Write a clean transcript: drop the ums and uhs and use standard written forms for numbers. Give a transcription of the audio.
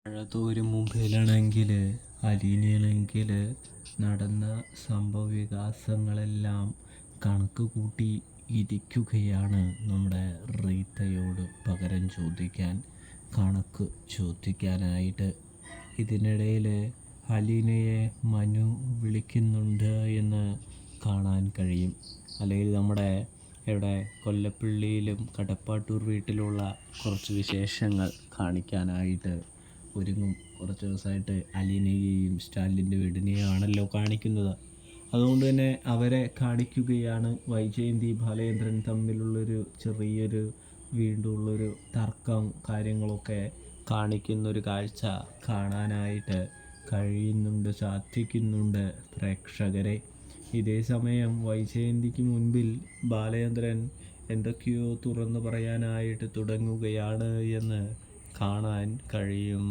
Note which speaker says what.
Speaker 1: മഴത്തോരു മുമ്പിലാണെങ്കിൽ അലീനയാണെങ്കിൽ നടന്ന സംഭവവികാസങ്ങളെല്ലാം കണക്ക് കൂട്ടി ഇരിക്കുകയാണ് നമ്മുടെ റീത്തയോട് പകരം ചോദിക്കാൻ, കണക്ക് ചോദിക്കാനായിട്ട്. ഇതിനിടയിൽ അലീനയെ മനു വിളിക്കുന്നുണ്ട് എന്ന് കാണാൻ കഴിയും. അല്ലെങ്കിൽ നമ്മുടെ ഇവിടെ കൊല്ലപ്പള്ളിയിലും കടപ്പാട്ടൂർ വീട്ടിലുള്ള കുറച്ച് വിശേഷങ്ങൾ കാണിക്കാനായിട്ട് ഒരുങ്ങും. കുറച്ച് ദിവസമായിട്ട് അലീനയെയും സ്റ്റാലിൻ്റെ വീടിനെയും ആണല്ലോ കാണിക്കുന്നത്. അതുകൊണ്ട് തന്നെ അവരെ കാണിക്കുകയാണ്. വൈജയന്തി ബാലചന്ദ്രൻ തമ്മിലുള്ളൊരു ചെറിയൊരു വീണ്ടുമുള്ളൊരു തർക്കം കാര്യങ്ങളൊക്കെ കാണിക്കുന്നൊരു കാഴ്ച കാണാനായിട്ട് കഴിയുന്നുണ്ട്, സാധിക്കുന്നുണ്ട് പ്രേക്ഷകരെ. ഇതേ സമയം വൈജയന്തിക്ക് മുൻപിൽ ബാലചന്ദ്രൻ എന്തൊക്കെയോ തുറന്നു പറയാനായിട്ട് തുടങ്ങുകയാണ് എന്ന് കാണാൻ കഴിയും.